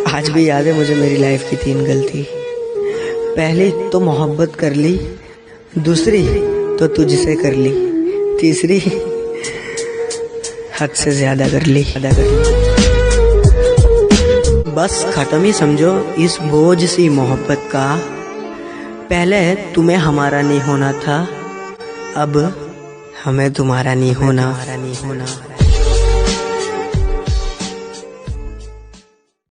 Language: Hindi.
आज भी याद है मुझे मेरी लाइफ की 3 गलती। पहली तो मोहब्बत कर ली, दूसरी तो तुझसे कर ली, तीसरी हद से ज्यादा कर ली। बस खत्म ही समझो इस बोझ सी मोहब्बत का। पहले तुम्हें हमारा नहीं होना था, अब हमें तुम्हारा नहीं होना।